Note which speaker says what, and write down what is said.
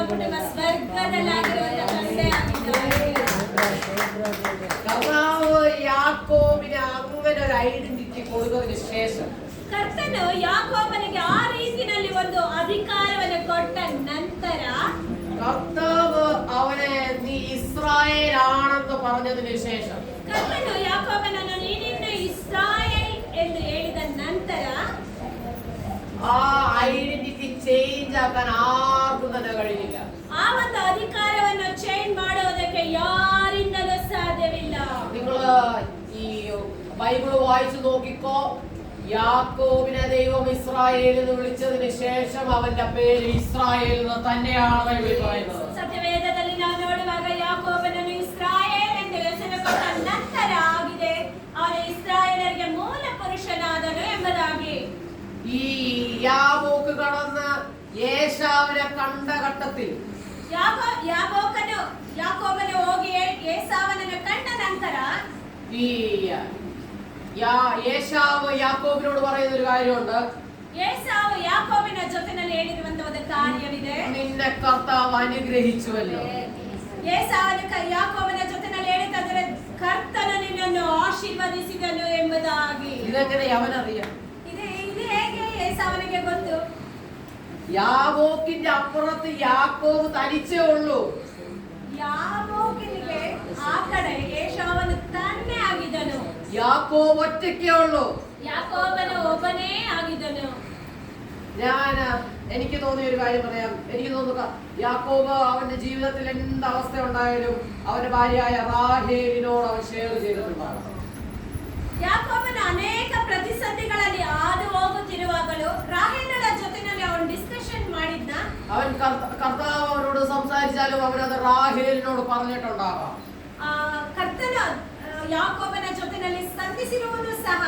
Speaker 1: ಕುಟುಂಬ ಸ್ವರ್ಗದಲ್ಲಾಗಿರುವಂತ ತಂದೆಯಾಗಿದ್ದಾನೆ.
Speaker 2: കർത്താവ് യാക്കോബിന് അങ്ങനെ ഒരു ഐഡന്റിറ്റി കൊടുത്തതിന് ശേഷം
Speaker 1: ಕರ್ತನು ಯಾಕೋಬನಿಗೆ ಆ ರೀತಿಯಲ್ಲಿ ಒಂದು ಅಧಿಕಾರವನ್ನು ಕೊಟ್ಟ ನಂತರ
Speaker 2: കർത്താവ് അവനെ നീ ഇസ്രായേലാണെന്ന് പറഞ്ഞതിന് ശേഷം
Speaker 1: ಕರ್ತನು ಯಾಕೋಬನನ್ನು ನೀನಿನ್ನು ಇಸ್ರಾಯೇಲ್ ಎಂದು ಹೇಳಿದ ನಂತರ
Speaker 2: ആ ഐഡന്റിറ്റി ചേഞ്ച് ആക്കാൻ ആർക്കും തന്നെ കഴിഞ്ഞില്ല.
Speaker 1: ಆ ಒಂದು ಅಧಿಕಾರವನ್ನು ಚೇಂಜ್ ಮಾಡುವುದಕ್ಕೆ ಯಾರಿಂದಲೂ ಸಾಧ್ಯವಿಲ್ಲ.
Speaker 2: നിങ്ങൾ ഈ ബൈബിള് വായിച്ചു നോക്കിക്കോ. യാക്കോബിനെ ദൈവം ഇസ്രായേൽ എന്ന് വിളിച്ചതിന് ശേഷം അവന്റെ പേര് ഇസ്രായേൽ എന്ന് തന്നെയാണ് ബൈബിൾ പറയുന്നത്.
Speaker 1: ಸತ್ಯವೇದದಲ್ಲಿ ನಾವು ನೋಡುವಾಗ ಯಾಕೋಬನನ್ನು ಇಸ್ರಾಯೇಲ್ ಎಂದು ಹೆಸರು ಕೊಟ್ಟ ನಂತರ ಆಗಿದೆ ಅವನು ಇಸ್ರಾಯೇಲರಿಗೆ ಮೂಲ ಪುರುಷನಾದನು ಎಂಬುದಾಗಿ.
Speaker 2: ഈ യാബോക്ക് കടന്ന് ഏശാവിനെ കണ്ട ഘട്ടത്തിൽ
Speaker 1: ಯಾಕೋಬನು ಹೋಗಿ ಏಸಾವನನ್ನು ಕಂಡ ನಂತರ
Speaker 2: ഈ ഏശാവ് യാക്കോബിനോട് പറയുന്ന ഒരു കാര്യമുണ്ട്.
Speaker 1: ಏಸಾವು ಯಾಕೋಬನ ಜೊತೆಯಲ್ಲಿ ಹೇಳಿರುವಂತ ಒಂದು ಕಾರ್ಯವಿದೆ.
Speaker 2: നിന്നെ കർത്താവ് അനുഗ്രഹിച്ചുവല്ലോ.
Speaker 1: ಏಸಾವನ ಯಾಕೋಬನ ಜೊತೆಯಲ್ಲಿ ಹೇಳಿದರೆ ಕರ್ತನು ನಿನ್ನನ್ನು ಆಶೀರ್ವದಿಸಿದನು ಎಂಬುದಾಗಿ.
Speaker 2: ഇതെങ്ങനെ അവനറിയാം?
Speaker 1: ಇದು ಹೇಗೆ ಏಸಾವನಿಗೆ ಗೊತ್ತು?
Speaker 2: യാബോക്കിന്റെ അപ്പുറത്ത് യാക്കോബ് തനിച്ചേ ഉള്ളൂ.
Speaker 1: ಯಾಬೋಕಿನಿಗೆ ಆ ಕಡೆ ಏಸಾವನು ತನ್ನೇ ಆಗಿದ್ದನು.
Speaker 2: യാക്കോബ് ഒറ്റയ്ക്കേ ഉള്ളൂ.
Speaker 1: ಯಾಕೋಬನು ಒಬ್ಬನೇ ಆಗಿದ್ದನು.
Speaker 2: എനിക്ക് തോന്നിയ ഒരു കാര്യം പറയാം. എനിക്ക് തോന്നുക യാക്കോബ് അവന്റെ ജീവിതത്തിൽ എന്ത് അവസ്ഥ ഉണ്ടായാലും അവന്റെ ഭാര്യയായ റാഹേലിനോട് അവൻ ഷെയർ ചെയ്തിട്ടുണ്ടാകും.
Speaker 1: ಯಾಕೋಬನ ಅನೇಕ ಪ್ರತಿಸಂಧಿಗಳಲ್ಲಿ ಹಾದು ಹೋಗುತ್ತಿರುವಾಗಲೂ ರಾಹೇಲಳ ಜೊತೆಯಲ್ಲಿ ಅವನು ಡಿಸ್ಕಷನ್ ಮಾಡಿದ್ನ.
Speaker 2: അവൻ കർത്താവ് അവനോട് സംസാരിച്ചാലും അവനത് റാഹേലിനോട് പറഞ്ഞിട്ടുണ്ടാകാം.
Speaker 1: ಕರ್ತನ ಯಾಕೋಬನ ಜೊತೆಯಲ್ಲಿ ಸಂಧಿಸಿರುವುದು ಸಹ